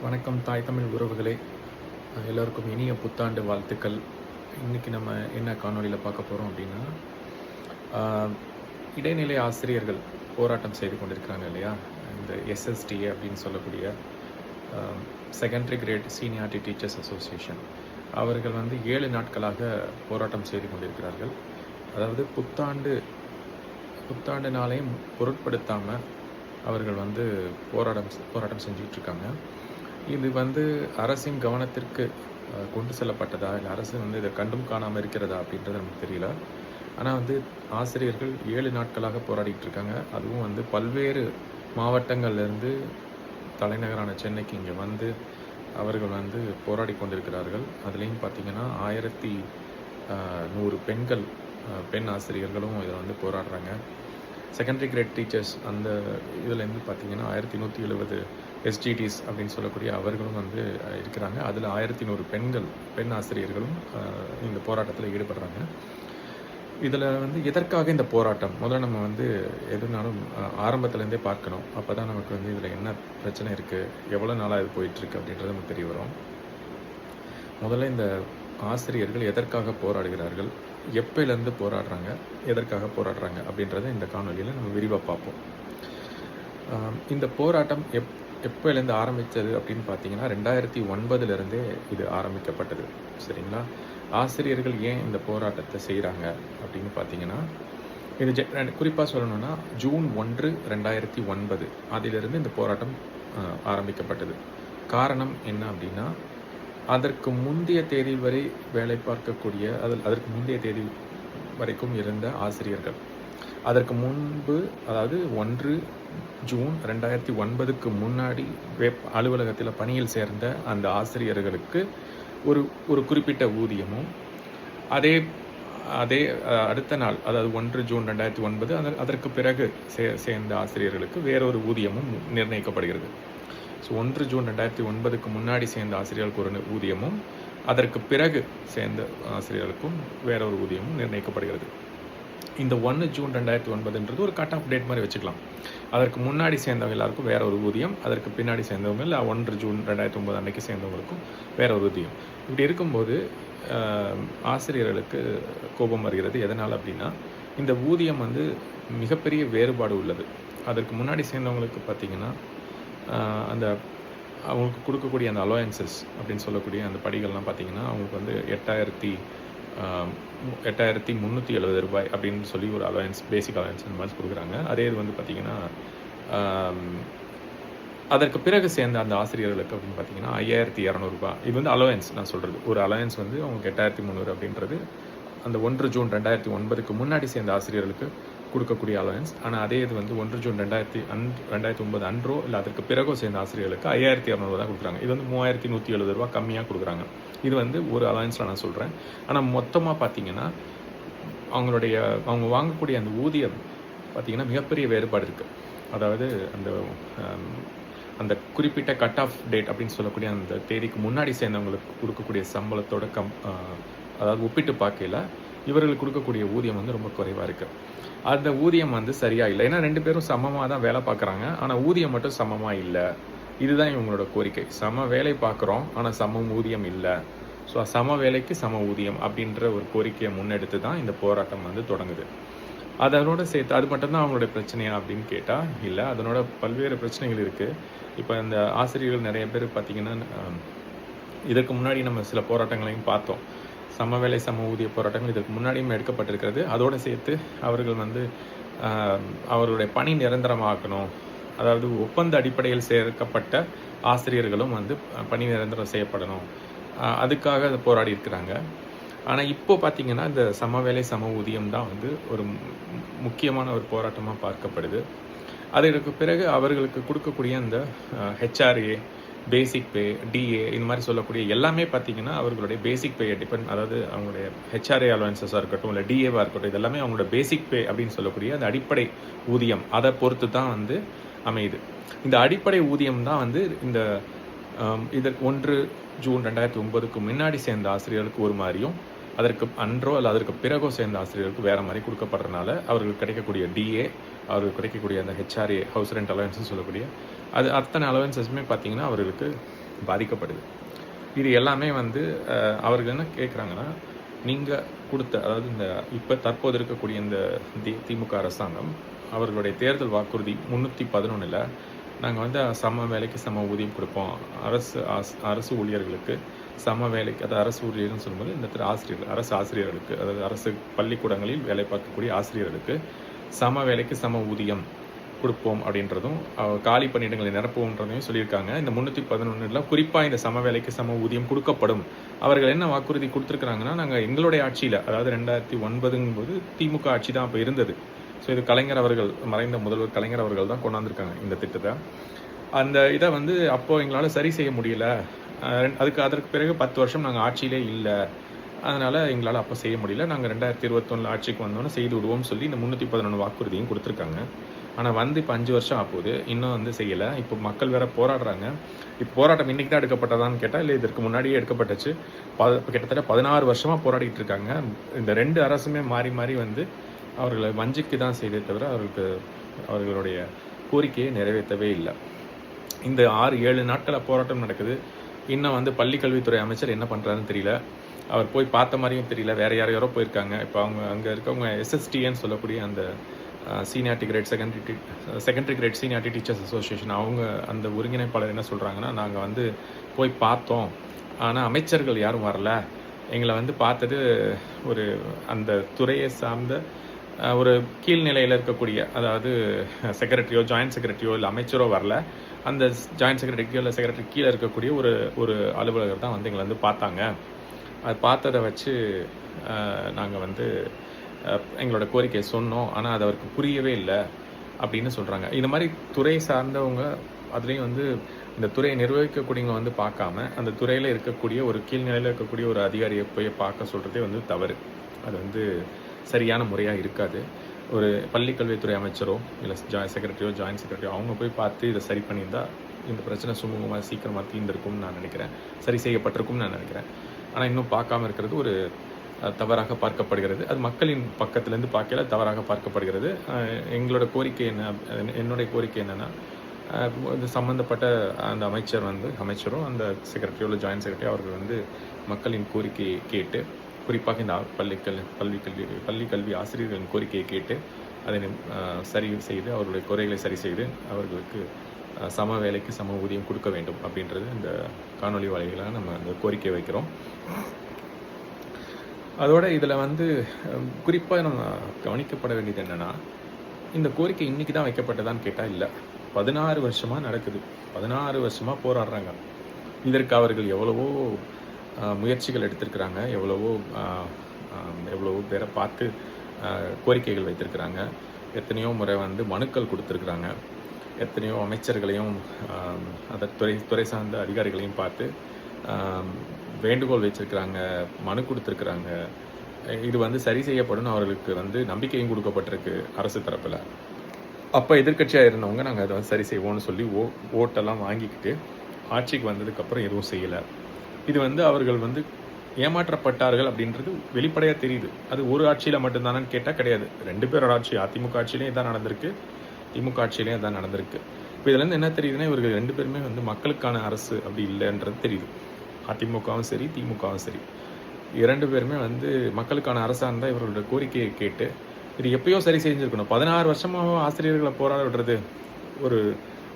வணக்கம் தாய் தமிழ் உறவுகளே. எல்லோருக்கும் இனிய புத்தாண்டு வாழ்த்துக்கள். இன்றைக்கி நம்ம என்ன காணொளியில் பார்க்க போகிறோம் அப்படின்னா, இடைநிலை ஆசிரியர்கள் போராட்டம் செய்து கொண்டிருக்கிறாங்க இல்லையா? இந்த எஸ்எஸ்டிஏ அப்படின்னு சொல்லக்கூடிய secondary grade seniority teachers association அவர்கள் 7 நாட்களாக போராட்டம் செய்து கொண்டிருக்கிறார்கள். அதாவது புத்தாண்டு நாளையும் பொருட்படுத்தாமல் அவர்கள் போராட்டம் செஞ்சுக்கிட்டு இருக்காங்க. இது அரசின் கவனத்திற்கு கொண்டு செல்லப்பட்டதா, இல்லை அரசு இதை கண்டும் காணாமல் இருக்கிறதா அப்படின்றது நமக்கு தெரியல. ஆனால் ஆசிரியர்கள் 7 நாட்களாக போராடிட்டு இருக்காங்க. அதுவும் பல்வேறு மாவட்டங்கள்லேருந்து தலைநகரான சென்னைக்கு இங்கே அவர்கள் போராடி கொண்டிருக்கிறார்கள். அதுலேயும் பார்த்திங்கன்னா 1100 பெண் ஆசிரியர்களும் இதில் போராடுறாங்க. செகண்டரி கிரேட் டீச்சர்ஸ் அந்த இதுலேருந்து பார்த்திங்கன்னா 1170 எஸ்ஜிடிஸ் அப்படின்னு சொல்லக்கூடிய அவர்களும் இருக்கிறாங்க. அதில் 1100 பெண் ஆசிரியர்களும் இந்த போராட்டத்தில் ஈடுபடுறாங்க. இதில் எதற்காக இந்த போராட்டம், முதல்ல நம்ம எதுனாலும் ஆரம்பத்துலேருந்தே பார்க்கணும். அப்போ தான் நமக்கு இதில் என்ன பிரச்சனை இருக்குது, எவ்வளோ நாளாக இது போயிட்டுருக்கு அப்படின்றது நமக்கு தெரிய வரும். முதல்ல இந்த ஆசிரியர்கள் எதற்காக போராடுகிறார்கள், எப்போலேருந்து போராடுறாங்க, எதற்காக போராடுறாங்க அப்படின்றத இந்த காணொலியில் நம்ம விரிவாக பார்ப்போம். இந்த போராட்டம் எப்போலேருந்து ஆரம்பித்தது அப்படின்னு பார்த்தீங்கன்னா 2009 இது ஆரம்பிக்கப்பட்டது. சரிங்களா? ஆசிரியர்கள் ஏன் இந்த போராட்டத்தை செய்கிறாங்க அப்படின்னு பார்த்தீங்கன்னா, இது குறிப்பாக சொல்லணும்னா ஜூன் 1, 2009 அதிலிருந்து இந்த போராட்டம் ஆரம்பிக்கப்பட்டது. காரணம் என்ன அப்படின்னா, அதற்கு முந்தைய தேதி வரை வேலை பார்க்கக்கூடிய அதற்கு முந்தைய தேதி வரைக்கும் இருந்த ஆசிரியர்கள், அதற்கு முன்பு அதாவது 1 ஜூன் 2009க்கு முன்னாடி அலுவலகத்தில் பணியில் சேர்ந்த அந்த ஆசிரியர்களுக்கு ஒரு குறிப்பிட்ட ஊதியமும், அதே அடுத்த நாள் அதாவது 1 ஜூன் 2009 அதற்கு பிறகு சேர்ந்த ஆசிரியர்களுக்கு வேறொரு ஊதியமும் நிர்ணயிக்கப்படுகிறது. ஸோ 1 ஜூன் 2009க்கு முன்னாடி சேர்ந்த ஆசிரியர்களுக்கு ஒரு ஊதியமும், அதற்கு பிறகு சேர்ந்த ஆசிரியர்களுக்கும் வேற ஒரு ஊதியமும் நிர்ணயிக்கப்படுகிறது. இந்த 1 ஜூன் 2009 ஒரு கட் ஆஃப் டேட் மாதிரி வச்சுக்கலாம். அதற்கு முன்னாடி சேர்ந்தவங்க எல்லாருக்கும் வேற ஒரு ஊதியம், அதற்கு பின்னாடி சேர்ந்தவங்க இல்லை 1 ஜூன் 2009 அன்னைக்கு சேர்ந்தவங்களுக்கும் வேற ஒரு ஊதியம். இப்படி இருக்கும்போது ஆசிரியர்களுக்கு கோபம் வருகிறது. எதனால் அப்படின்னா, இந்த ஊதியம் மிகப்பெரிய வேறுபாடு உள்ளது. அதற்கு முன்னாடி சேர்ந்தவங்களுக்கு பார்த்திங்கன்னா அந்த அவங்களுக்கு கொடுக்கக்கூடிய அந்த அலோயன்சஸ் அப்படின்னு சொல்லக்கூடிய அந்த படிகள்லாம் பார்த்திங்கன்னா அவங்களுக்கு 8,370 ரூபாய் அப்படின்னு சொல்லி ஒரு அலோயன்ஸ், பேசிக் அலோயன்ஸ் அந்த மாதிரி கொடுக்குறாங்க. அதே இது பார்த்திங்கன்னா அதற்கு பிறகு சேர்ந்த அந்த ஆசிரியர்களுக்கு அப்படின்னு பார்த்திங்கன்னா 5,200 ரூபாய். இது அலோயன்ஸ் நான் சொல்கிறது. ஒரு அலோயன்ஸ் அவங்களுக்கு 8,300 அப்படின்றது அந்த 1 ஜூன் 2009க்கு முன்னாடி சேர்ந்த ஆசிரியர்களுக்கு கொடுக்கக்கூடிய அலோயன்ஸ். ஆனால் அதே இது 1 ஜூன் 2009 அன்றோ இல்லை அதற்கு பிறகோ சேர்ந்த ஆசிரியர்களுக்கு 5,200 தான் கொடுக்குறாங்க. இது 3,170 ரூபா கம்மியாக கொடுக்குறாங்க. இது ஒரு அலோயன்ஸில் நான் சொல்கிறேன். ஆனால் மொத்தமாக பார்த்தீங்கன்னா அவங்க வாங்கக்கூடிய அந்த ஊதியம் பார்த்திங்கன்னா மிகப்பெரிய வேறுபாடு இருக்குது. அதாவது அந்த குறிப்பிட்ட கட் ஆஃப் டேட் அப்படின்னு சொல்லக்கூடிய அந்த தேதிக்கு முன்னாடி சேர்ந்தவங்களுக்கு கொடுக்கக்கூடிய சம்பளத்தோட அதாவது ஒப்பிட்டு பார்க்கல இவர்களுக்கு கொடுக்கக்கூடிய ஊதியம் ரொம்ப குறைவாக இருக்குது. அந்த ஊதியம் சரியாக இல்லை. ஏன்னா 2 பேரும் சமமாக தான் வேலை பார்க்குறாங்க, ஆனால் ஊதியம் மட்டும் சமமாக இல்லை. இதுதான் இவங்களோட கோரிக்கை. சம வேலை பார்க்குறோம், ஆனால் சம ஊதியம் இல்லை. ஸோ சம வேலைக்கு சம ஊதியம் அப்படின்ற ஒரு கோரிக்கையை முன்னெடுத்து தான் இந்த போராட்டம் தொடங்குது. அதனோட சேர்த்து அது மட்டும்தான் அவங்களுடைய பிரச்சனையா அப்படின்னு கேட்டால் இல்லை, அதனோட பல்வேறு பிரச்சனைகள் இருக்குது. இப்போ இந்த ஆசிரியர்கள் நிறைய பேர் பார்த்திங்கன்னா இதற்கு முன்னாடி நம்ம சில போராட்டங்களையும் பார்த்தோம். சம வேலை சம ஊதிய போராட்டங்கள் இதற்கு முன்னாடியும் எடுக்கப்பட்டிருக்கிறது. அதோடு சேர்த்து அவர்கள் அவர்களுடைய பணி நிரந்தரமாக்கணும், அதாவது ஒப்பந்த அடிப்படையில் சேர்க்கப்பட்ட ஆசிரியர்களும் பணி நிரந்தரம் செய்யப்படணும், அதுக்காக போராடி இருக்கிறாங்க. ஆனால் இப்போ பார்த்திங்கன்னா இந்த சம வேலை சம ஊதியம் தான் ஒரு முக்கியமான ஒரு போராட்டமாக பார்க்கப்படுது. அதற்கு பிறகு அவர்களுக்கு கொடுக்கக்கூடிய அந்த ஹெச்ஆர்ஏ, பேசிக் பே, டிஏ இந்த மாதிரி சொல்லக்கூடிய எல்லாமே பார்த்திங்கன்னா அவர்களுடைய பேசிக் பேயை டிபெண்ட், அதாவது அவங்களுடைய ஹெச்ஆர்ஏ அலோவன்சஸாக இருக்கட்டும் இல்லை டிஏவாக இருக்கட்டும், இது எல்லாமே அவங்களோட பேசிக் பே அப்படின்னு சொல்லக்கூடிய அந்த அடிப்படை ஊதியம் அதை பொறுத்து தான் அமையுது. இந்த அடிப்படை ஊதியம் தான் இந்த இதற்கு 1 ஜூன் 2009க்கு முன்னாடி சேர்ந்த ஆசிரியர்களுக்கு ஒரு மாதிரியும், அதற்கு அன்றோ அல்ல அதற்கு பிறகோ சேர்ந்த ஆசிரியர்களுக்கு வேறு மாதிரி கொடுக்கப்படுறதுனால அவர்களுக்கு கிடைக்கக்கூடிய டிஏ, அவர்களுக்கு கிடைக்கக்கூடிய அந்த ஹெச்ஆர்ஏ, ஹவுஸ் ரெண்ட் அலவன்ஸ்னு சொல்லக்கூடிய அது அத்தனை அலவன்சஸுமே பார்த்திங்கன்னா அவர்களுக்கு பாதிக்கப்படுது. இது எல்லாமே வந்து அவர்கள் என்ன கேட்குறாங்கன்னா, நீங்க கொடுத்த அதாவது இந்த இப்ப தற்போது இருக்கக்கூடிய இந்த திமுக அரசாங்கம் அவர்களுடைய தேர்தல் வாக்குறுதி 311ல நாங்க வந்து சம வேலைக்கு சம ஊதியம் கொடுப்போம். அரசு ஊழியர்களுக்கு சம வேலைக்கு, அதாவது அரசு ஊழியர்னு சொல்லும்போது இந்த இடத்துல ஆசிரியர்கள், அரசு ஆசிரியர்களுக்கு, அதாவது அரசு பள்ளிக்கூடங்களில் வேலை பார்க்கக்கூடிய ஆசிரியர்களுக்கு சம வேலைக்கு சம ஊதியம் கொடுப்போம் அப்படின்றதும், காலி பணியிடங்களை நிரப்புவோன்றதையும் சொல்லியிருக்காங்க. இந்த 311ல குறிப்பாக இந்த சம வேலைக்கு சம ஊதியம் கொடுக்கப்படும். அவர்கள் என்ன வாக்குறுதி கொடுத்துருக்குறாங்கன்னா, நாங்கள் எங்களுடைய ஆட்சியில், அதாவது 2009 திமுக ஆட்சி தான் அப்போ இருந்தது. ஸோ இது கலைஞர் அவர்கள், மறைந்த முதல்வர் கலைஞர் அவர்கள் தான் கொண்டாந்துருக்காங்க இந்த திட்டத்தை. அந்த இதை வந்து அப்போது எங்களால் சரி செய்ய முடியல. அதற்கு பிறகு 10 வருஷம் நாங்கள் ஆட்சியிலே இல்லை. அதனால் எங்களால் அப்போ செய்ய முடியல. நாங்கள் 2021 ஆட்சிக்கு வந்தோன்னே செய்து விடுவோம்னு சொல்லி இந்த 311 வாக்குறுதியும் கொடுத்துருக்காங்க. ஆனால் வந்து இப்போ 5 வருஷம் ஆகுது, இன்னும் வந்து செய்யலை. இப்போ மக்கள் வேற போராடுறாங்க. இப்போ போராட்டம் இன்றைக்கி தான் எடுக்கப்பட்டதான்னு கேட்டால் இல்லை, இதற்கு முன்னாடியே எடுக்கப்பட்டுச்சு. கிட்டத்தட்ட 16 வருஷமாக போராடிட்டு இருக்காங்க. இந்த 2 அரசுமே மாறி மாறி வந்து அவர்களை வஞ்சிக்கு தான் செய்தே தவிர அவர்களுடைய கோரிக்கையை நிறைவேற்றவே இல்லை. இந்த 6-7 நாட்களில் போராட்டம் நடக்குது. இன்னும் வந்து பள்ளிக்கல்வித்துறை அமைச்சர் என்ன பண்ணுறாருன்னு தெரியல. அவர் போய் பார்த்த மாதிரியும் தெரியல. வேறு யாரோ போயிருக்காங்க. இப்போ அங்கே இருக்கவங்க SSTன்னு சொல்லக்கூடிய அந்த seniority grade secondary grade seniority teachers association, அவங்க அந்த ஒருங்கிணைப்பாளர் என்ன சொல்கிறாங்கன்னா, நாங்கள் வந்து போய் பார்த்தோம், ஆனால் அமைச்சர்கள் யாரும் வரல. எங்களை வந்து பார்த்தது ஒரு அந்த துறையை சார்ந்த ஒரு கீழ்நிலையில் இருக்கக்கூடிய, அதாவது செக்ரட்டரியோ ஜாயின்ட் செக்ரட்டரியோ இல்லை அமைச்சரோ வரல. அந்த ஜாயின்ட் செக்ரட்டரிக்கோ இல்லை செக்ரட்டரி கீழே இருக்கக்கூடிய ஒரு அலுவலகர் தான் வந்து எங்களை வந்து பார்த்தாங்க. அது பார்த்ததை வச்சு நாங்கள் வந்து எங்களோட கோரிக்கையை சொன்னோம், ஆனால் அது அவருக்கு புரியவே இல்லை அப்படின்னு சொல்கிறாங்க. இந்த மாதிரி துறை சார்ந்தவங்க, அதுலேயும் வந்து இந்த துறையை நிர்வகிக்கக்கூடியவங்க வந்து பார்க்காம அந்த துறையில் இருக்கக்கூடிய ஒரு கீழ்நிலையில் இருக்கக்கூடிய ஒரு அதிகாரியை போய் பார்க்க சொல்கிறதே வந்து தவறு. அது வந்து சரியான முறையாக இருக்காது. ஒரு பள்ளிக்கல்வித்துறை அமைச்சரோ இல்லை செக்ரட்டரியோ ஜாயின்ட் செக்ரட்டரியோ அவங்க போய் பார்த்து இதை சரி பண்ணியிருந்தால் இந்த பிரச்சனை சுமூகமாக சீக்கிரமாக தீர்ந்திருக்கும்னு நான் நினைக்கிறேன், சரி செய்யப்பட்டிருக்கும்னு நான் நினைக்கிறேன். ஆனால் இன்னும் பார்க்காம இருக்கிறது ஒரு தவறாக பார்க்கப்படுகிறது. அது மக்களின் பக்கத்திலேருந்து பார்க்கல தவறாக பார்க்கப்படுகிறது. எங்களோட கோரிக்கை என்னுடைய கோரிக்கை என்னென்னா, இது சம்மந்தப்பட்ட அந்த அமைச்சரோ அந்த செக்ரட்டரியோ இல்லை ஜாயின்ட் செக்ரட்டரியோ அவர்கள் வந்து மக்களின் கோரிக்கையை கேட்டு, குறிப்பாக இந்த பள்ளிக்கல்வி ஆசிரியர்களின் கோரிக்கையை கேட்டு அதை சரி செய்து அவர்களுடைய குறைகளை சரி செய்து அவர்களுக்கு சம வேலைக்கு சம ஊதியம் கொடுக்க வேண்டும் அப்படின்றது இந்த காணொலி வாயிலாக நம்ம அந்த கோரிக்கை வைக்கிறோம். அதோட இதில் வந்து குறிப்பாக நம்ம கவனிக்கப்பட வேண்டியது என்னென்னா, இந்த கோரிக்கை இன்றைக்கி தான் வைக்கப்பட்டதான்னு கேட்டால் இல்லை, 16 வருஷமாக நடக்குது. 16 வருஷமாக போராடுறாங்க. இதற்கு அவர்கள் எவ்வளவோ முயற்சிகள் எடுத்திருக்கிறாங்க, எவ்வளவோ பேரை பார்த்து கோரிக்கைகள் வைத்திருக்கிறாங்க, எத்தனையோ முறை வந்து மனுக்கள் கொடுத்துருக்குறாங்க, எத்தனையோ அமைச்சர்களையும் அந்த துறை சார்ந்த அதிகாரிகளையும் பார்த்து வேண்டுகோள் வச்சிருக்கிறாங்க, மனு கொடுத்துருக்குறாங்க. இது வந்து சரி செய்யப்படும் அவர்களுக்கு வந்து நம்பிக்கையும் கொடுக்கப்பட்டிருக்கு அரசு தரப்பில். அப்போ எதிர்க்கட்சியாக இருந்தவங்க நாங்கள் அதை வந்து சரி செய்வோம்னு சொல்லி ஓட்டெல்லாம் வாங்கிக்கிட்டு ஆட்சிக்கு வந்ததுக்கப்புறம் எதுவும் செய்யலை. இது வந்து அவர்கள் வந்து ஏமாற்றப்பட்டார்கள் அப்படின்றது வெளிப்படையாக தெரியுது. அது ஒரு ஆட்சியில் மட்டும்தானு கேட்டால் கிடையாது. 2 பேரோட ஆட்சி, அதிமுக ஆட்சியிலையும் இதான் நடந்திருக்கு, திமுக ஆட்சியிலையும் இதான் நடந்திருக்கு. இப்போ இதுலேருந்து என்ன தெரியுதுன்னா, இவர்கள் 2 பேருமே வந்து மக்களுக்கான அரசு அப்படி இல்லைன்றது தெரியுது. அதிமுகவும் சரி திமுகவும் சரி 2 பேருமே வந்து மக்களுக்கான அரசாக இருந்தால் இவர்களோட கோரிக்கையை கேட்டு இது எப்பயோ சரி செஞ்சுருக்கணும். 16 வருஷமாக ஆசிரியர்களை போராட விடுறது. ஒரு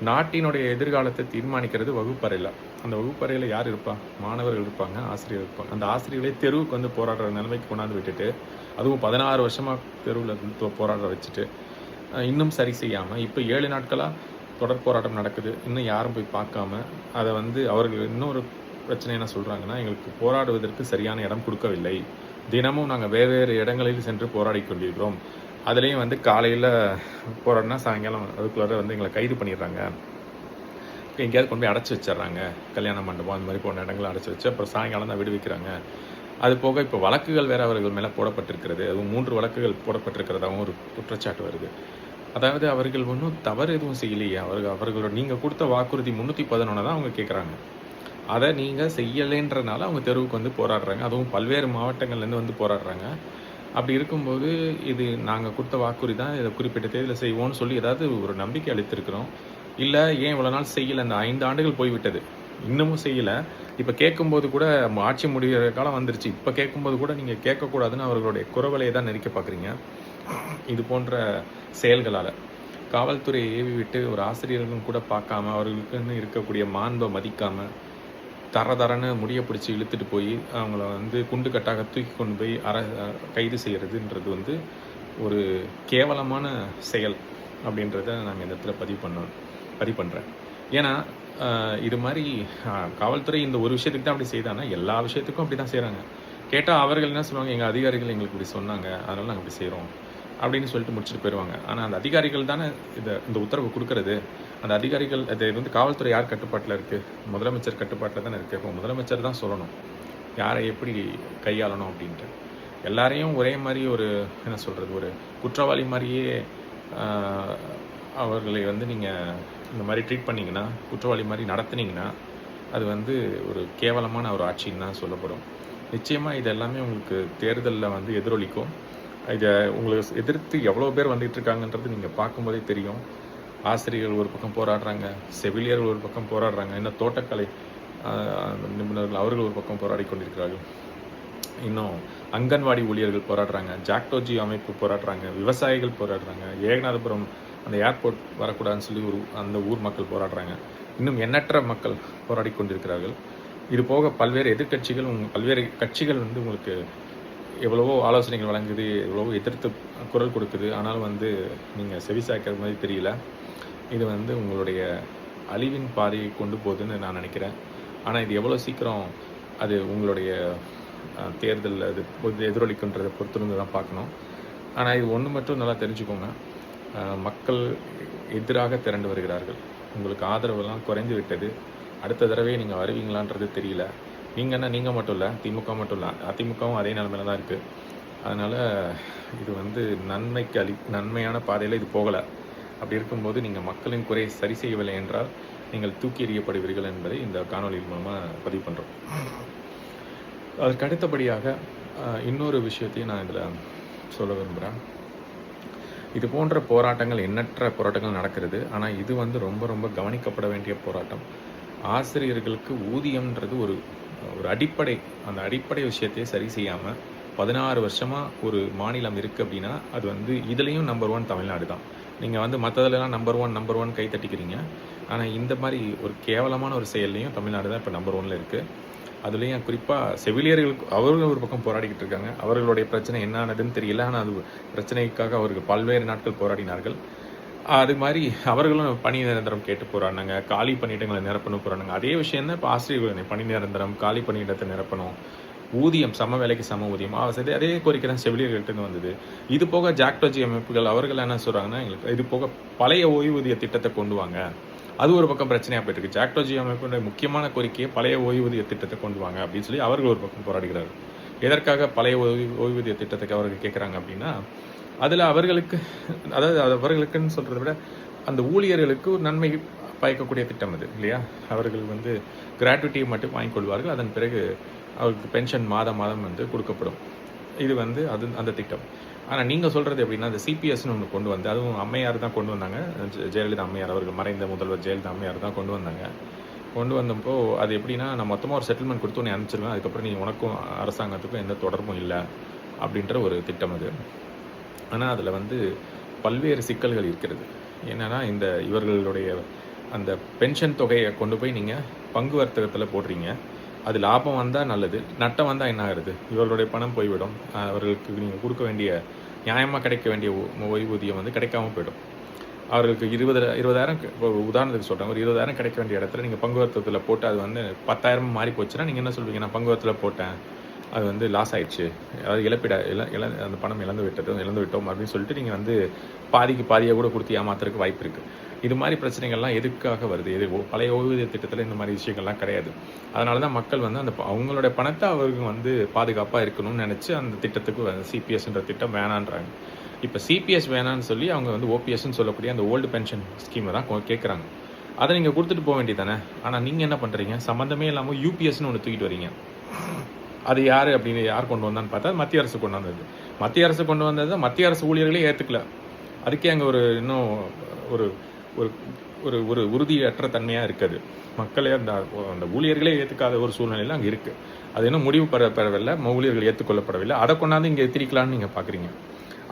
நாட்டினுடைய எதிர்காலத்தை தீர்மானிக்கிறது வகுப்பறையில். அந்த வகுப்பறையில் யார் இருப்பா? மாணவர்கள் இருப்பாங்க, ஆசிரியர் இருப்பாங்க. அந்த ஆசிரியர்களே தெருவுக்கு வந்து போராடுற நிலைமைக்கு கொண்டாந்து விட்டுட்டு, அதுவும் 16 வருஷமாக தெருவில் போராட வச்சுட்டு இன்னும் சரி செய்யாமல் இப்போ 7 நாட்களாக தொடர் போராட்டம் நடக்குது. இன்னும் யாரும் போய் பார்க்காம அதை வந்து அவர்கள் இன்னொரு பிரச்சனை என்ன சொல்கிறாங்கன்னா, எங்களுக்கு போராடுவதற்கு சரியான இடம் கொடுக்கவில்லை, தினமும் நாங்கள் வேறு இடங்களில் சென்று போராடி கொண்டிருக்கிறோம், அதுலேயும் வந்து காலையில் போராடினா சாயங்காலம் அதுக்குள்ளே வந்து எங்களை கைது பண்ணிடுறாங்க, எங்கேயாவது கொண்டு போய் அடைச்சி வச்சிட்றாங்க, கல்யாண மண்டபம் அந்த மாதிரி போன இடங்களை அடைச்சி வச்சு அப்புறம் சாயங்காலம் தான் விடுவிக்கிறாங்க. அது போக இப்போ வழக்குகள் வேறு அவர்கள் மேலே போடப்பட்டிருக்கிறது. அதுவும் 3 வழக்குகள் போடப்பட்டிருக்கிறதாகவும் ஒரு குற்றச்சாட்டு வருது. அதாவது அவர்கள் ஒன்றும் தவறு எதுவும் செய்யலையே. அவர்களோட நீங்கள் கொடுத்த வாக்குறுதி 311 தான் அவங்க கேட்குறாங்க. அதை நீங்கள் செய்யலைன்றனால அவங்க தெருவுக்கு வந்து போராடுறாங்க. அதுவும் பல்வேறு மாவட்டங்கள்லேருந்து வந்து போராடுறாங்க. அப்படி இருக்கும்போது இது நாங்கள் கொடுத்த வாக்குறுதி தான், இதை குறிப்பிட்ட தேதியில் செய்வோம்னு சொல்லி ஏதாவது ஒரு நம்பிக்கை அளித்திருக்கிறோம். இல்லை ஏன் இவ்வளோ நாள் செய்யலை? அந்த 5 ஆண்டுகள் போய்விட்டது. இன்னமும் செய்யலை. இப்போ கேட்கும்போது கூட ஆட்சி முடிகிற காலம் வந்துருச்சு. இப்போ கேட்கும்போது கூட நீங்கள் கேட்கக்கூடாதுன்னு அவர்களுடைய குரவலையை தான் நெரிக்க பார்க்குறீங்க. இது போன்ற செயல்களால் காவல்துறையை ஏவி விட்டு ஒரு ஆசிரியர்களும் கூட பார்க்காம, அவர்களுக்குன்னு இருக்கக்கூடிய மாண்பை மதிக்காமல், தரன்னு முடியை பிடிச்சி இழுத்துட்டு போய் அவங்கள வந்து குண்டு கட்டாக தூக்கி கொண்டு போய் கைது செய்கிறதுன்றது வந்து ஒரு கேவலமான செயல் அப்படின்றத நாங்கள் இந்த இடத்துல பதிவு பண்ணுறேன். ஏன்னா இது மாதிரி காவல்துறை இந்த ஒரு விஷயத்துக்கு தான் அப்படி செய்தானா, எல்லா விஷயத்துக்கும் அப்படி தான் செய்கிறாங்க. கேட்டால் அவர்கள் என்ன சொல்லுவாங்க, எங்கள் அதிகாரிகள் எங்களுக்கு இப்படி சொன்னாங்க, அதனால நாங்கள் இப்படி செய்கிறோம் அப்படின்னு சொல்லிட்டு முடிச்சுட்டு போயிடுவாங்க. ஆனால் அந்த அதிகாரிகள் தானே இந்த உத்தரவு கொடுக்கறது. அந்த அதிகாரிகள் இது வந்து காவல்துறை யார் கட்டுப்பாட்டில் இருக்குது? முதலமைச்சர் கட்டுப்பாட்டில் தானே இருக்குது. இப்போ முதலமைச்சர் தான் சொல்லணும் யாரை எப்படி கையாளணும் அப்படின்ட்டு. எல்லாரையும் ஒரே மாதிரி ஒரு என்ன சொல்கிறது, ஒரு குற்றவாளி மாதிரியே அவர்களை வந்து நீங்கள் இந்த மாதிரி ட்ரீட் பண்ணிங்கன்னா, குற்றவாளி மாதிரி நடத்துனீங்கன்னா, அது வந்து ஒரு கேவலமான ஒரு ஆட்சின்னு தான் சொல்லப்படும். நிச்சயமாக இது எல்லாமே உங்களுக்கு தேர்தலில் வந்து எதிரொலிக்கும். இதை உங்களுக்கு எதிர்த்து எவ்வளோ பேர் வந்துட்டு இருக்காங்கன்றது நீங்கள் பார்க்கும்போதே தெரியும். ஆசிரியர்கள் ஒரு பக்கம் போராடுறாங்க, செவிலியர்கள் ஒரு பக்கம் போராடுறாங்க, இன்னும் தோட்டக்கலை நிபுணர்கள் அவர்கள் ஒரு பக்கம் போராடி கொண்டிருக்கிறார்கள். இன்னும் அங்கன்வாடி ஊழியர்கள் போராடுறாங்க, ஜாக்டோஜி அமைப்பு போராடுறாங்க, விவசாயிகள் போராடுறாங்க, ஏகநாதபுரம் அந்த ஏர்போர்ட் வரக்கூடாதுன்னு சொல்லி அந்த ஊர் மக்கள் போராடுறாங்க. இன்னும் எண்ணற்ற மக்கள் போராடி கொண்டிருக்கிறார்கள். இது போக பல்வேறு எதிர்கட்சிகள் பல்வேறு கட்சிகள் வந்து உங்களுக்கு எவ்வளவோ ஆலோசனைகள் வழங்குது, எவ்வளவோ எதிர்த்து குரல் கொடுக்குது. ஆனாலும் வந்து நீங்கள் செவிசாய்க்கிற மாதிரி தெரியல. இது வந்து உங்களுடைய அழிவின் பாதையை கொண்டு போகுதுன்னு நான் நினைக்கிறேன். ஆனால் இது எவ்வளோ சீக்கிரம் அது உங்களுடைய தேர்தலில் அது எதிரொலிக்குன்றதை பொறுத்திருந்து தான் பார்க்கணும். ஆனால் இது ஒன்று மட்டும் நல்லா தெரிஞ்சுக்கோங்க, மக்கள் எதிராக திரண்டு வருகிறார்கள். உங்களுக்கு ஆதரவெல்லாம் குறைந்து விட்டது. அடுத்த தடவை நீங்கள் வருவீங்களான்றது தெரியல. நீங்கள் மட்டும் இல்லை, திமுக மட்டும் இல்லை, அதிமுகவும் அதே நிலைமையில தான் இருக்குது. அதனால் இது வந்து நன்மையான பாதையில் இது போகலை. அப்படி இருக்கும்போது நீங்கள் மக்களின் குறையை சரி செய்யவில்லை என்றால் நீங்கள் தூக்கி எறியப்படுவீர்கள் என்பதை இந்த காணொலியின் மூலமாக பதிவு பண்ணுறோம். அதற்கு அடுத்தபடியாக இன்னொரு விஷயத்தையும் நான் இதில் சொல்ல விரும்புகிறேன். இது போன்ற போராட்டங்கள் எண்ணற்ற போராட்டங்கள் நடக்கிறது. ஆனால் இது வந்து ரொம்ப ரொம்ப கவனிக்கப்பட வேண்டிய போராட்டம். ஆசிரியர்களுக்கு ஊதியம்ன்றது ஒரு அடிப்படை. அந்த அடிப்படை விஷயத்தையே சரி செய்யாமல் 16 வருஷமாக ஒரு மாநிலம் இருக்குது அப்படின்னா அது வந்து இதுலேயும் நம்பர் 1 தமிழ்நாடு தான். நீங்கள் வந்து மற்றதுலாம் நம்பர் ஒன் கை தட்டிக்கிறீங்க. ஆனால் இந்த மாதிரி ஒரு கேவலமான ஒரு செயல்லையும் தமிழ்நாடு தான் இப்போ நம்பர் 1 இருக்குது. அதுலேயும் குறிப்பாக செவிலியர்களுக்கு அவர்கள் ஒரு பக்கம் போராடிக்கிட்டு இருக்காங்க. அவர்களுடைய பிரச்சனை என்ன ஆனதுன்னு தெரியல. ஆனால் அது பிரச்சனைக்காக அவர்கள் பல்வேறு நாட்கள் போராடினார்கள். அது மாதிரி அவர்களும் பணி நிரந்தரம் கேட்டு போராடினாங்க, காலி பணியிடங்களை நிரப்பணும் போராடினாங்க. அதே விஷயம் தான் இப்போ ஆசிரியர்கள் பணி நிரந்தரம், காலி பணியிடத்தை நிரப்பணும், ஊதியம் சம வேலைக்கு சம ஊதியம் அதே கோரிக்கை தான் செவிலியர்கள்ட்ட வந்தது. இது போக ஜாக்டோஜி அமைப்புகள் அவர்கள் என்ன சொல்கிறாங்கன்னா, எங்களுக்கு இது போக பழைய ஓய்வூதிய திட்டத்தை கொண்டு வாங்க. அது ஒரு பக்கம் பிரச்சனையாக போயிட்டு இருக்கு. ஜாக்டோஜி அமைப்புடைய முக்கியமான கோரிக்கையை பழைய ஓய்வூதிய திட்டத்தை கொண்டு வாங்க அப்படின்னு சொல்லி அவர்கள் ஒரு பக்கம் போராடுகிறார்கள். எதற்காக பழைய ஓய்வூதிய திட்டத்துக்கு அவர்கள் கேட்குறாங்க அப்படின்னா, அதில் அவர்களுக்குன்னு சொல்கிறத விட அந்த ஊழியர்களுக்கு ஒரு நன்மை பயக்கக்கூடிய திட்டம் அது இல்லையா. அவர்கள் வந்து கிராட்டுவிட்டியை மட்டும் வாங்கிக்கொள்வார்கள். அதன் பிறகு அவருக்கு பென்ஷன் மாதம் வந்து கொடுக்கப்படும். இது வந்து அந்த திட்டம். ஆனால் நீங்கள் சொல்கிறது எப்படின்னா, அந்த சிபிஎஸ்ன்னு ஒன்று கொண்டு வந்து, அதுவும் அம்மையார் தான் கொண்டு வந்தாங்க. ஜெயலலிதா அம்மையார் அவர்கள், மறைந்த முதல்வர் ஜெயலலிதா அம்மையார் தான் கொண்டு வந்தாங்க. கொண்டு வந்தப்போ அது எப்படின்னா, நான் மொத்தமாக ஒரு செட்டில்மெண்ட் கொடுத்து உன்னை அனுப்பிச்சிருவேன், அதுக்கப்புறம் நீ உனக்கும் அரசாங்கத்துக்கும் எந்த தொடர்பும் இல்லை அப்படின்ற ஒரு திட்டம் அது. ஆனால் அதில் வந்து பல்வேறு சிக்கல்கள் இருக்கிறது. என்னென்னா, இவர்களுடைய அந்த பென்ஷன் தொகையை கொண்டு போய் நீங்கள் பங்கு வர்த்தகத்தில் போடுறீங்க. அது லாபம் வந்தால் நல்லது, நட்டம் வந்தால் என்ன ஆகுது? இவர்களுடைய பணம் போய்விடும். அவர்களுக்கு நீங்கள் கொடுக்க வேண்டிய நியாயமாக கிடைக்க வேண்டிய ஓய்வூதியம் வந்து கிடைக்காம போயிடும். அவர்களுக்கு 20,000 உதாரணத்துக்கு சொல்கிறேன், ஒரு 20,000 கிடைக்க வேண்டிய இடத்துல நீங்கள் பங்கு வர்த்தகத்தில் போட்டு அது வந்து 10,000 மாறி போச்சுன்னா நீங்கள் என்ன சொல்வீங்க? நான் பங்கு வர்த்தகத்தில் போட்டேன், அது வந்து லாஸ் ஆயிடுச்சு, அதாவது அந்த பணம் இழந்து விட்டோம் அப்படின்னு சொல்லிட்டு நீங்கள் வந்து பாதியாக கூட கொடுத்து ஏமாத்துறதுக்கு வாய்ப்பு இருக்குது. இது மாதிரி பிரச்சனைகள்லாம் எதுக்காக வருது? பழைய ஓய்வூதிய திட்டத்தில் இந்த மாதிரி விஷயங்கள்லாம் கிடையாது. அதனால தான் மக்கள் வந்து அவங்களுடைய பணத்தை அவருக்கு வந்து பாதுகாப்பாக இருக்கணும்னு நினச்சி அந்த திட்டத்துக்கு சிபிஎஸ்ன்ற திட்டம் வேணான்றாங்க. இப்போ சிபிஎஸ் வேணான்னு சொல்லி அவங்க வந்து ஓபிஎஸ்ன்னு சொல்லக்கூடிய அந்த ஓல்டு பென்ஷன் ஸ்கீமை தான் கேட்குறாங்க. அதை நீங்கள் கொடுத்துட்டு போக வேண்டியதானே. ஆனால் நீங்கள் என்ன பண்ணுறீங்க? சம்மந்தமே இல்லாமல் யூபிஎஸ்ன்னு ஒன்று தூக்கிட்டு வரீங்க. அது யார் கொண்டு வந்தான்னு பார்த்தா மத்திய அரசு கொண்டு வந்தது. மத்திய அரசு ஊழியர்களே ஏற்றுக்கல. அதுக்கே அங்கே இன்னும் ஒரு ஒரு ஒரு உறுதியற்ற தன்மையாக இருக்குது. மக்களே அந்த அந்த ஊழியர்களே ஏற்றுக்காத ஒரு சூழ்நிலையில் அங்கே இருக்குது. அது இன்னும் முடிவு பெறவில்லை, ஊழியர்கள் ஏற்றுக்கொள்ளப்படவில்லை. அதை கொண்டாந்து இங்கே திணிக்கலான்னு நீங்கள் பார்க்குறீங்க.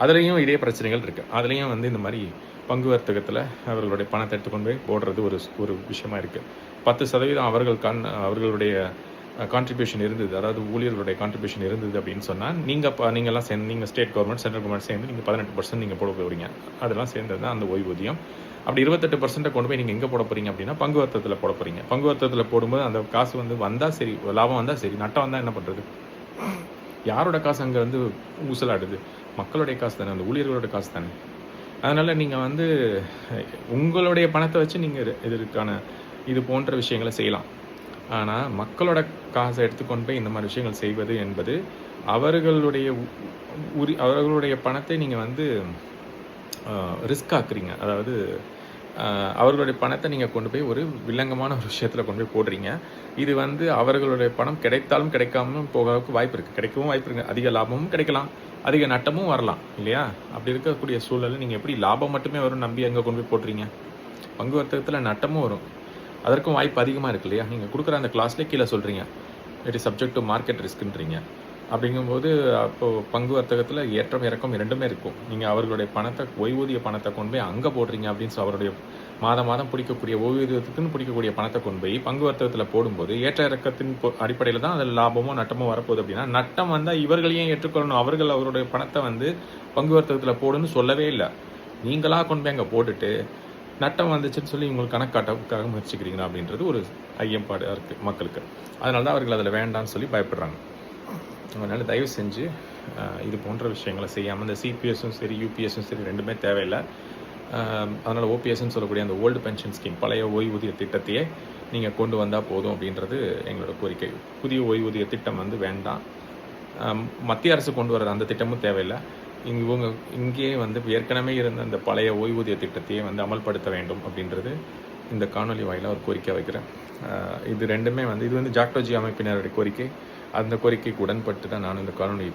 அதுலேயும் இதே பிரச்சனைகள் இருக்குது. அதுலேயும் வந்து இந்த மாதிரி பங்கு வர்த்தகத்தில் அவர்களுடைய பணத்தை எடுத்துக்கொண்டு போய் போடுறது ஒரு விஷயமா இருக்குது. 10% அவர்களுடைய கான்ட்ரிபியூஷன் இருந்தது, அதாவது ஊழியர்களுடைய கான்ட்ரிபியூஷன் இருந்தது அப்படின்னு சொன்னால் நீங்கள்லாம் சேர்ந்து, நீங்கள் ஸ்டேட் கவர்மெண்ட், சென்ட்ரல் கவர்மெண்ட் சேர்ந்து நீங்கள் 18% நீங்கள் போட போகிறீங்க. அதெல்லாம் சேர்ந்தது தான் அந்த ஓய்வூதியம். அப்படி 28% கொண்டு போய் நீங்கள் எங்கே போட போகிறீங்க அப்படின்னா பங்கு வர்த்தகத்தில் போட போகிறீங்க. பங்கு வர்த்தகத்தில் போடும்போது அந்த காசு வந்து வந்தால் சரி, லாபம் வந்தால் சரி, நட்டம் வந்தால் என்ன பண்ணுறது? யாரோட காசு அங்கே வந்து ஊசலாடுது? மக்களுடைய காசு தானே, அந்த ஊழியர்களோட காசு தானே. அதனால் நீங்கள் வந்து உங்களுடைய பணத்தை வச்சு நீங்கள் இதற்கான இது போன்ற விஷயங்களை செய்யலாம். ஆனால் மக்களோட காசை எடுத்துக்கொண்டு போய் இந்த மாதிரி விஷயங்கள் செய்வது என்பது அவர்களுடைய பணத்தை நீங்கள் வந்து ரிஸ்க் ஆக்குறீங்க. அதாவது அவர்களுடைய பணத்தை நீங்கள் கொண்டு போய் ஒரு வில்லங்கமான ஒரு விஷயத்தில் கொண்டு போய் போடுறீங்க. இது வந்து அவர்களுடைய பணம் கிடைத்தாலும் கிடைக்காமலும் போகிறதுக்கு வாய்ப்பு இருக்குது, கிடைக்கவும் வாய்ப்பு இருக்குது. அதிக லாபமும் கிடைக்கலாம், அதிக நட்டமும் வரலாம் இல்லையா? அப்படி இருக்கக்கூடிய சூழலில் நீங்கள் எப்படி லாபம் மட்டுமே வரும் நம்பி அங்கே கொண்டு போய் போடுறீங்க? பங்கு வர்த்தகத்தில் நட்டமும் வரும், அதற்கும் வாய்ப்பு அதிகமாக இருக்குது இல்லையா? நீங்கள் கொடுக்குற அந்த கிளாஸ்லேயே கீழே சொல்கிறீங்க it is subject to market ரிஸ்க்குன்றீங்க. அப்படிங்கும்போது அப்போது பங்கு வர்த்தகத்தில் ஏற்றம் இறக்கம் இரண்டுமே இருக்கும். நீங்கள் அவர்களுடைய பணத்தை, ஓய்வூதிய பணத்தை கொண்டு போய் அங்கே போடுறீங்க அப்படின்னு அவருடைய மாதம் பிடிக்கக்கூடிய ஓய்வூதியத்துக்குன்னு பிடிக்கக்கூடிய பணத்தை கொண்டு போய் பங்கு வர்த்தகத்தில் போடும்போது ஏற்ற இறக்கத்தின் அடிப்படையில் தான் அதில் லாபமோ நட்டமோ வரப்போகுது. அப்படின்னா நட்டம் வந்தால் இவர்களையும் ஏற்றுக்கொள்ளணும். அவருடைய பணத்தை வந்து பங்கு வர்த்தகத்தில் போடுன்னு சொல்லவே இல்லை. நீங்களாக கொண்டு போய் அங்கே போட்டுட்டு நட்டம் வந்துச்சுன்னு சொல்லி உங்களுக்கு கணக்காட்டக்காக முயற்சிக்கிறீங்களா அப்படின்றது ஒரு ஐயப்பாடாக இருக்குது மக்களுக்கு. அதனால தான் அவர்கள் அதில் வேண்டான்னு சொல்லி பயப்படுறாங்க. அதனால் தயவு செஞ்சு இது போன்ற விஷயங்களை செய்யாமல், இந்த சிபிஎஸும் சரி யூபிஎஸும் சரி ரெண்டுமே தேவையில்லை. அதனால் ஓபிஎஸ்ன்னு சொல்லக்கூடிய அந்த ஓல்டு பென்ஷன் ஸ்கீம், பழைய ஓய்வூதிய திட்டத்தையே நீங்கள் கொண்டு வந்தால் போதும் அப்படின்றது எங்களோட கோரிக்கை. புதிய ஓய்வூதிய திட்டம் வந்து வேண்டாம். மத்திய அரசு கொண்டு வர்ற அந்த திட்டமும் தேவையில்லை. இங்கே வந்து ஏற்கனவே இருந்த அந்த பழைய ஓய்வூதிய திட்டத்தையே வந்து அமல்படுத்த வேண்டும் அப்படின்றது இந்த காணொலி வாயிலாக ஒரு கோரிக்கை வைக்கிறேன். இது ரெண்டுமே வந்து இது வந்து ஜாக்டோஜி அமைப்பினருடைய கோரிக்கை. அந்த கோரிக்கைக்கு உடன்பட்டு தான் நான் இந்த காணொலி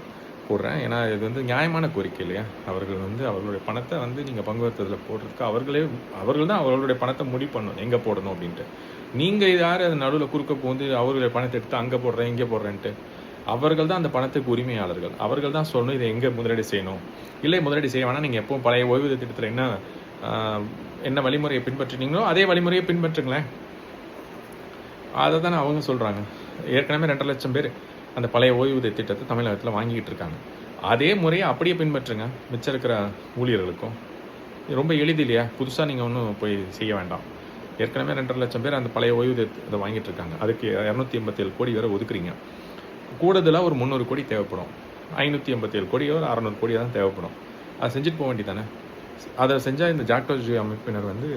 போடுறேன். ஏன்னா இது வந்து நியாயமான கோரிக்கை இல்லையா? அவர்கள் வந்து அவர்களுடைய பணத்தை வந்து நீங்கள் பங்கு வர்த்தகத்தில் போடுறதுக்கு அவர்கள் தான் அவர்களுடைய பணத்தை முடிவு பண்ணணும் எங்கே போடணும் அப்படின்ட்டு. நீங்கள் யார் அது நடுவில் குறுக்க போந்து அவர்களுடைய பணத்தை எடுத்து அங்கே போடுறேன் இங்கே போடுறேன்ட்டு? அவர்கள் தான் அந்த பணத்துக்கு உரிமையாளர்கள். அவர்கள் தான் சொல்லணும் இதை எங்கே முதலீடு செய்யணும். இல்லை முதலீடு செய்ய வேணால் நீங்கள் எப்பவும் பழைய ஓய்வூதிய திட்டத்தில் என்ன வழிமுறையை பின்பற்றினீங்களோ அதே வழிமுறையை பின்பற்றுங்களேன். அதை தானே அவங்க சொல்கிறாங்க. ஏற்கனவே 2.5 லட்சம் பேர் அந்த பழைய ஓய்வூதிய திட்டத்தை தமிழகத்தில் வாங்கிக்கிட்டு இருக்காங்க. அதே முறையை அப்படியே பின்பற்றுங்க மிச்சம் இருக்கிற ஊழியர்களுக்கும். ரொம்ப எளிது இல்லையா? புதுசாக நீங்கள் ஒன்றும் போய் செய்ய வேண்டாம். ஏற்கனவே 2.5 லட்சம் பேர் அந்த பழைய ஓய்வூதியத்தை வாங்கிட்டு இருக்காங்க. அதுக்கு 287 கோடி வரை ஒதுக்குறீங்க. கூடுதலாக ஒரு 300 கோடி தேவைப்படும். 587 கோடியோ ஒரு 600 கோடியோ தான் தேவைப்படும். அதை செஞ்சுட்டு போக வேண்டியதானே? அதை செஞ்சால் இந்த ஜாக்டோஜி அமைப்பினர் வந்து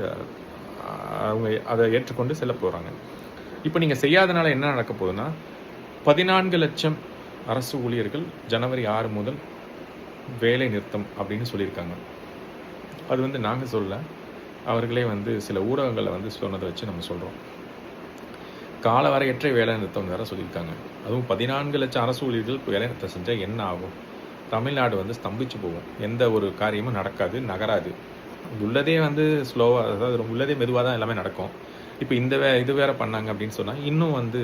அவங்க அதை ஏற்றுக்கொண்டு செல்ல போகிறாங்க. இப்போ நீங்கள் செய்யாதனால என்ன நடக்க போகுதுன்னா 14 லட்சம் அரசு ஊழியர்கள் ஜனவரி 6 முதல் வேலை நிறுத்தம் அப்படின்னு சொல்லியிருக்காங்க. அது வந்து நாங்கள் சொல்லலை, அவர்களே வந்து சில ஊடகங்களில் வந்து சொன்னதை வச்சு நம்ம சொல்கிறோம். காலவரையற்ற வேலை நிறுத்தம் வேறு சொல்லியிருக்காங்க. அதுவும் 14 லட்சம் அரசு ஊழியர்கள் வேலை நிறுத்தம் செஞ்சால் என்ன ஆகும்? தமிழ்நாடு வந்து ஸ்தம்பிச்சு போகும். எந்த ஒரு காரியமும் நடக்காது, நகராது. உள்ளதே வந்து ஸ்லோவாக, அதாவது உள்ளதே மெதுவாக தான் எல்லாமே நடக்கும். இப்போ இது வேறு பண்ணாங்க அப்படின்னு சொன்னால் இன்னும் வந்து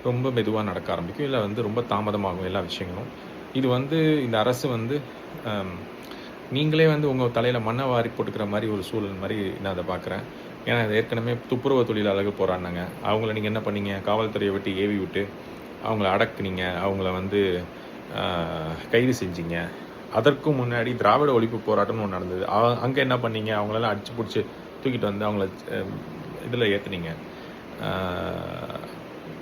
ரொம்ப மெதுவாக நடக்க ஆரம்பிக்கும், இல்லை வந்து ரொம்ப தாமதமாகும் எல்லா விஷயங்களும். இது வந்து இந்த அரசு வந்து நீங்களே வந்து உங்கள் தலையில் மண்ணை வாரி போட்டுக்கிற மாதிரி ஒரு சூழல் மாதிரி நான் அதை பார்க்குறேன். ஏன்னா ஏற்கனவே துப்புரவு தொழிலாளர்கள் போராடினாங்க. அவங்கள நீங்கள் என்ன பண்ணீங்க? காவல்துறையை விட்டு ஏவி விட்டு அவங்கள அடக்குனீங்க, அவங்கள வந்து கைது செஞ்சீங்க. அதற்கும் முன்னாடி திராவிட ஒழிப்பு போராட்டம்னு ஒன்று நடந்தது. அங்கே என்ன பண்ணீங்க? அவங்களெல்லாம் அடிச்சு பிடிச்சி தூக்கிட்டு வந்து அவங்கள இதில் ஏற்றுனீங்க.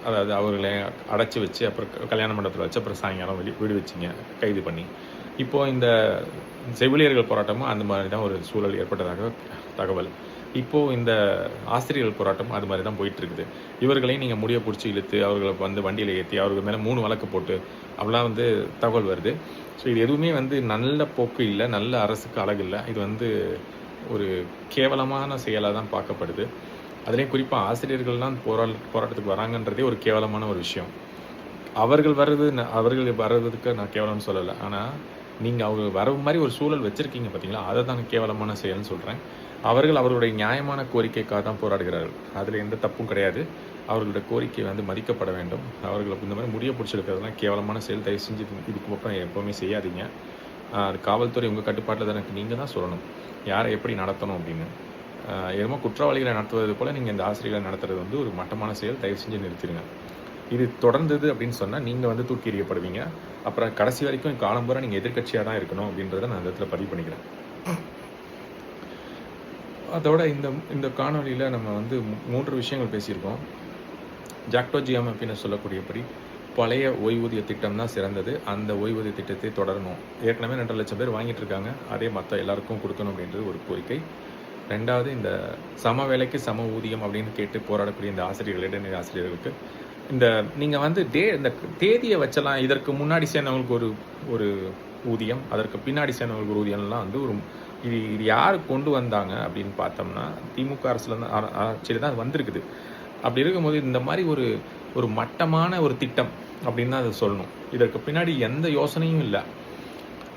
அதாவது அவர்களை அடைச்சி வச்சு அப்புறம் கல்யாண மண்டபத்தில் வச்சு அப்புறம் சாயங்காலம் வீடு வச்சிங்க கைது பண்ணி. இப்போது இந்த செவிலியர்கள் போராட்டமும் அந்த மாதிரி தான் ஒரு சூழல் ஏற்பட்டதாக தகவல். இப்போது இந்த ஆசிரியர்கள் போராட்டம் அது மாதிரி தான் போயிட்டுருக்குது. இவர்களையும் நீங்கள் முடிய பிடிச்சி இழுத்து அவர்களை வந்து வண்டியில் ஏற்றி அவர்கள் மேலே 3 வழக்கு போட்டு அப்படிலாம் வந்து தகவல் வருது. ஸோ இது எதுவுமே வந்து நல்ல போக்கு இல்லை, நல்ல அரசுக்கு அழகு இல்லை. இது வந்து ஒரு கேவலமான செயலாக தான் பார்க்கப்படுது. அதுலேயும் குறிப்பாக ஆசிரியர்கள்லாம் போராட்டத்துக்கு வராங்கன்றதே ஒரு கேவலமான ஒரு விஷயம். அவர்கள் வர்றதுக்கு நான் கேவலம்னு சொல்லலை. ஆனால் நீங்கள் அவங்க வர மாதிரி ஒரு சூழல் வச்சுருக்கீங்க பார்த்தீங்களா, அதை தான் கேவலமான செயல்னு சொல்கிறேன். அவர்கள் அவர்களுடைய நியாயமான கோரிக்கைக்காக தான் போராடுகிறார்கள். அதில் எந்த தப்பும் கிடையாது. அவர்களுடைய கோரிக்கை வந்து மதிக்கப்பட வேண்டும். அவர்களுக்கு இந்த மாதிரி முடிய பிடிச்சிருக்கிறதுலாம் கேவலமான செயல். தயவு செஞ்சு இதுக்கு அப்புறம் எப்போவுமே செய்யாதீங்க. அது காவல்துறை உங்கள் கட்டுப்பாட்டில் தான் இருக்குது. நீங்கள் தான் சொல்லணும் யாரை எப்படி நடத்தணும் அப்படின்னு. என்னமோ குற்றவாளிகளை நடத்துவது போல் நீங்கள் இந்த ஆசிரியர்களை நடத்துறது வந்து ஒரு மட்டமான செயல். தயவு செஞ்சு நிறுத்திடுங்க. இது தொடர்ந்தது அப்படின்னு சொன்னால் நீங்கள் வந்து தூக்கி எறியப்படுவீங்க. அப்புறம் கடைசி வரைக்கும் காலம்புற நீங்கள் எதிர்க்கட்சியாக தான் இருக்கணும் அப்படின்றத நான் இந்த இடத்துல பதிவு பண்ணிக்கிறேன். அதோட இந்த காணொலியில் நம்ம வந்து 3 விஷயங்கள் பேசியிருக்கோம். ஜாக்டோ ஜிஎம் அப்படின்னு சொல்லக்கூடியபடி பழைய ஓய்வூதிய திட்டம் தான் சிறந்தது. அந்த ஓய்வூதிய திட்டத்தை தொடரணும். ஏற்கனவே 2 லட்சம் பேர் வாங்கிட்டு இருக்காங்க. அதே மற்ற எல்லாருக்கும் கொடுக்கணும் அப்படின்றது ஒரு கோரிக்கை. 2வது இந்த சம வேலைக்கு சம ஊதியம் அப்படின்னு கேட்டு போராடக்கூடிய இந்த ஆசிரியர்கள், இடைநிலை ஆசிரியர்களுக்கு இந்த நீங்கள் வந்து இந்த தேதியை வச்சலாம். இதற்கு முன்னாடி சேர்ந்தவங்களுக்கு ஒரு ஊதியம், அதற்கு பின்னாடி சேர்ந்தவங்களுக்கு ஒரு ஊதியம்லாம் வந்து இது யார் கொண்டு வந்தாங்க அப்படின்னு பார்த்தோம்னா திமுக ஆட்சியில் தான் வந்திருக்குது. அப்படி இருக்கும்போது இந்த மாதிரி ஒரு மட்டமான ஒரு திட்டம் அப்படின்னு தான் அதை சொல்லணும். இதற்கு பின்னாடி எந்த யோசனையும் இல்லை.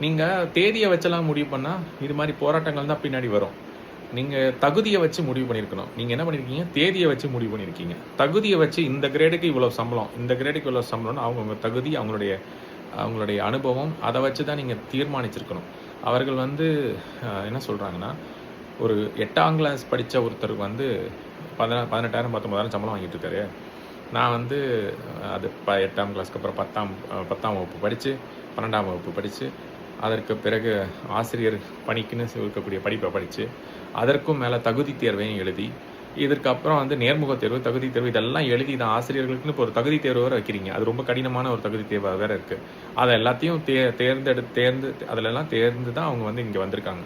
நீங்கள் தேதியை வச்செல்லாம் முடிவு பண்ணால் இது மாதிரி போராட்டங்கள் தான் பின்னாடி வரும். நீங்கள் தகுதியை வச்சு முடிவு பண்ணியிருக்கணும். நீங்கள் என்ன பண்ணியிருக்கீங்க? தேதியை வச்சு முடிவு பண்ணியிருக்கீங்க. தகுதியை வச்சு இந்த கிரேடுக்கு இவ்வளோ சம்பளம், இந்த கிரேடுக்கு இவ்வளோ சம்பளம்னு அவங்கவுங்க தகுதி, அவங்களுடைய அனுபவம், அதை வச்சு தான் நீங்கள் தீர்மானிச்சிருக்கணும். அவர்கள் வந்து என்ன சொல்கிறாங்கன்னா, ஒரு 8ஆம் கிளாஸ் படித்த ஒருத்தருக்கு வந்து 18,000 19,000 சம்பளம் வாங்கிட்டு இருக்காரு. நான் வந்து அது 8ஆம் கிளாஸ்க்கு அப்புறம் 10ஆம் வகுப்பு படித்து 12ஆம் வகுப்பு படித்து அதற்கு பிறகு ஆசிரியர் பணிக்குன்னு இருக்கக்கூடிய படிப்பை படித்து அதற்கும் மேலே தகுதி தேர்வையும் எழுதி இதற்கப்புறம் வந்து நேர்முக தேர்வு, தகுதி தேர்வு இதெல்லாம் எழுதி தான் ஆசிரியர்களுக்குன்னு இப்போ ஒரு தகுதி தேர்வு வேறு வைக்கிறீங்க. அது ரொம்ப கடினமான ஒரு தகுதி தேர்வு வேறு இருக்குது. அதை எல்லாத்தையும் அதிலெல்லாம் தேர்ந்து தான் அவங்க வந்து இங்கே வந்திருக்காங்க.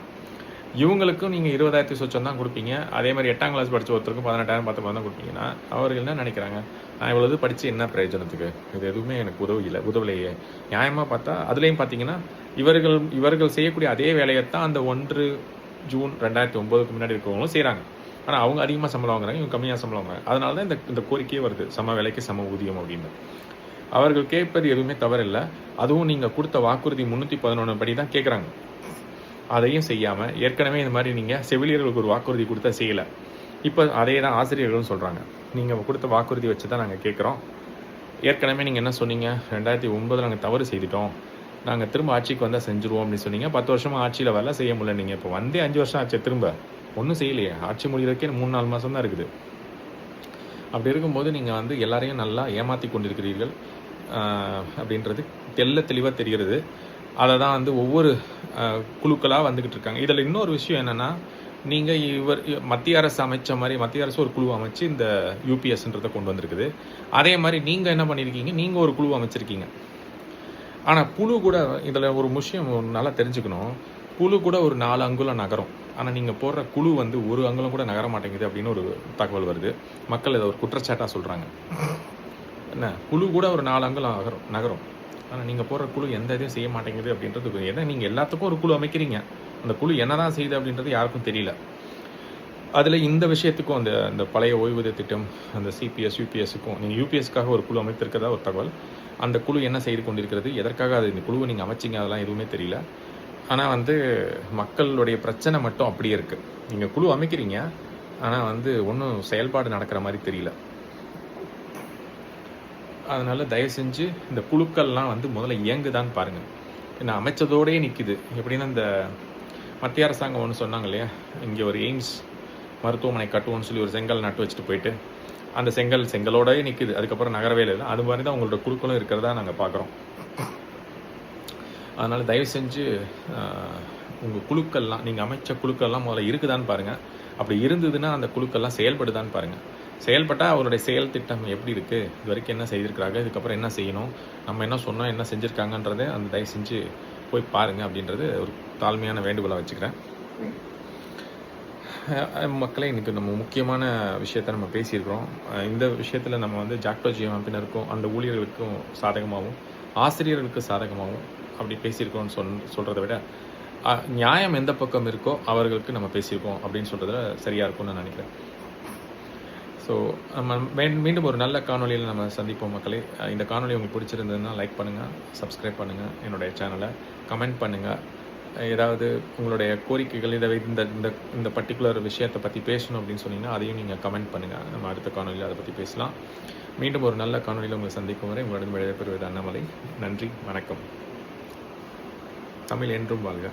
இவங்களுக்கும் நீங்கள் 20,000 சொச்சம் தான் கொடுப்பீங்க. அதே மாதிரி 8ஆம் கிளாஸ் படித்த ஒருத்தருக்கும் 18,000 19,000 தான் கொடுப்பீங்கன்னா அவர்கள் என்ன நினைக்கிறாங்க? நான் இவ்வளவு படித்து என்ன பிரயோஜனத்துக்கு? இது எதுவுமே எனக்கு உதவலையே. நியாயமாக பார்த்தா அதுலேயும் பார்த்தீங்கன்னா இவர்கள் செய்யக்கூடிய அதே வேலையைத்தான் அந்த 1 ஜூன் 2009க்கு முன்னாடி இருக்கிறவங்களும் செய்கிறாங்க. ஆனால் அவங்க அதிகமாக சம்பளம் வாங்குறாங்க, இவங்க கம்மியாக சம்பளம் வாங்குறாங்க. அதனால தான் இந்த கோரிக்கையே வருது, சம வேலைக்கு சம ஊதியம் அப்படின்னு. அவர்கள் கேட்பது எதுவுமே தவறில்லை. அதுவும் நீங்கள் கொடுத்த வாக்குறுதி 311 படி தான் கேட்குறாங்க. அதையும் செய்யாமல் ஏற்கனவே இந்த மாதிரி நீங்கள் செவிலியர்களுக்கு ஒரு வாக்குறுதி கொடுத்தா செய்யலை. இப்போ அதே தான் ஆசிரியர்களும் சொல்கிறாங்க. நீங்கள் கொடுத்த வாக்குறுதி வச்சு தான் நாங்கள் கேட்குறோம். ஏற்கனவே நீங்கள் என்ன சொன்னீங்க? 2009 நாங்கள் தவறு செய்துட்டோம், நாங்கள் திரும்ப ஆட்சிக்கு வந்தால் செஞ்சுருவோம் அப்படின்னு சொன்னீங்க. 10 வருஷமாக ஆட்சியில் வரல, செய்ய முடியல. நீங்கள் இப்போ வந்தே 5 வருஷம் ஆச்சு, திரும்ப ஒன்றும் செய்யலையே. ஆட்சி முடிகிறதுக்கே 3-4 மாதம் தான் இருக்குது. அப்படி இருக்கும்போது நீங்கள் வந்து எல்லாரையும் நல்லா ஏமாற்றி கொண்டிருக்கிறீர்கள் அப்படின்றது தெளிவாக தெரிகிறது. அதை தான் வந்து ஒவ்வொரு குழுக்களாக வந்துக்கிட்டு இருக்காங்க. இதில் இன்னொரு விஷயம் என்னென்னா, நீங்கள் மத்திய அரசு அமைச்ச மாதிரி மத்திய அரசு ஒரு குழு அமைச்சு இந்த யூபிஎஸ்ன்றதை கொண்டு வந்திருக்குது. அதே மாதிரி நீங்கள் என்ன பண்ணியிருக்கீங்க? நீங்கள் ஒரு குழு அமைச்சிருக்கீங்க. ஆனால் புழு கூட இதில் ஒரு விஷயம் நல்லா தெரிஞ்சுக்கணும். புழு கூட ஒரு 4 அங்குலம் நகரும். ஆனால் நீங்கள் போடுற குழு வந்து 1 அங்குலம் கூட நகர மாட்டேங்குது அப்படின்னு ஒரு தகவல் வருது. மக்கள் இதை ஒரு குற்றச்சாட்டாக சொல்கிறாங்க. என்ன, குழு கூட ஒரு 4 அங்குலம் நகரும், ஆனால் நீங்கள் போடுற குழு எந்த இதையும் செய்ய மாட்டேங்குது அப்படின்றது. ஏன்னா நீங்கள் எல்லாத்துக்கும் ஒரு குழு அமைக்கிறீங்க, அந்த குழு என்னதான் செய்யுது அப்படின்றது யாருக்கும் தெரியல. அதில் இந்த விஷயத்துக்கும் அந்த பழைய ஓய்வூதிய திட்டம், அந்த சிபிஎஸ் யூபிஎஸ்க்கும் நீங்கள் யூபிஎஸ்க்காக ஒரு குழு அமைத்திருக்கிறதா ஒரு தகவல். அந்த குழு என்ன செய்து கொண்டிருக்கிறது, எதற்காக இந்த குழுவை நீங்கள் அமைச்சிங்க, அதெல்லாம் எதுவுமே தெரியல. ஆனால் வந்து மக்களுடைய பிரச்சனை மட்டும் அப்படியே இருக்குது. நீங்கள் குழு அமைக்கிறீங்க, ஆனால் வந்து ஒன்றும் செயல்பாடு நடக்கிற மாதிரி தெரியல. அதனால் தயவு செஞ்சு இந்த குழுக்கள்லாம் வந்து முதல்ல இயங்குதான்னு பாருங்கள். என்ன அமைச்சதோடயே நிற்கிது. எப்படின்னா இந்த மத்திய அரசாங்கம் ஒன்று சொன்னாங்க இல்லையா, இங்கே ஒரு எய்ம்ஸ் மருத்துவமனை கட்டுவோன்னு சொல்லி ஒரு செங்கல் நட்டு வச்சுட்டு போயிட்டு அந்த செங்கலோடயே நிற்கிது, அதுக்கப்புறம் நகரவே இல்லை. அது மாதிரி தான் உங்களோட குழுக்களும் இருக்கிறதா நாங்கள் பார்க்குறோம். அதனால் தயவு செஞ்சு உங்கள் குழுக்கள்லாம், நீங்கள் அமைச்ச குழுக்கள்லாம் முதல்ல இருக்குதான்னு பாருங்கள். அப்படி இருந்ததுன்னா அந்த குழுக்கள்லாம் செயல்படுதான்னு பாருங்கள். செயல்பட்டால் அவருடைய செயல் திட்டம் எப்படி இருக்குது, இது வரைக்கும் என்ன செய்திருக்கிறாங்க, இதுக்கப்புறம் என்ன செய்யணும், நம்ம என்ன சொன்னோம், என்ன செஞ்சுருக்காங்கன்றதை அந்த தயவு செஞ்சு போய் பாருங்கள் அப்படின்றது ஒரு தாழ்மையான வேண்டுகோளாக வச்சுக்கிறேன். மக்களே, இன்றைக்கி நம்ம முக்கியமான விஷயத்தை நம்ம பேசியிருக்கிறோம். இந்த விஷயத்தில் நம்ம வந்து ஜாக்டோ ஜிஎம் அமைப்பினருக்கும் அந்த ஊழியர்களுக்கும் சாதகமாகவும் ஆசிரியர்களுக்கு சாதகமாகவும் அப்படி பேசியிருக்கோம்னு சொல்கிறத விட நியாயம் எந்த பக்கம் இருக்கோ அவர்களுக்கு நம்ம பேசியிருக்கோம் அப்படின்னு சொல்கிறதுல சரியாக இருக்கும்னு நான் நினைக்கிறேன். ஸோ நம்ம மீண்டும் ஒரு நல்ல காணொலியில் நம்ம சந்திப்போம் மக்களே. இந்த காணொலி உங்களுக்கு பிடிச்சிருந்ததுன்னா லைக் பண்ணுங்கள், சப்ஸ்கிரைப் பண்ணுங்கள், என்னுடைய சேனலை கமெண்ட் பண்ணுங்கள். ஏதாவது உங்களுடைய கோரிக்கைகள் இதை இந்த இந்த இந்த பர்ட்டிகுலர் விஷயத்தை பற்றி பேசணும் அப்படின்னு சொன்னீங்கன்னா அதையும் நீங்கள் கமெண்ட் பண்ணுங்கள். நம்ம அடுத்த காணொலியில் அதை பற்றி பேசலாம். மீண்டும் ஒரு நல்ல காணொலியில் உங்களை சந்திக்கும் வரை உங்களிடம் விடைபெறுவது அண்ணாமலை. நன்றி, வணக்கம். தமிழ் என்றும் வாழ்க.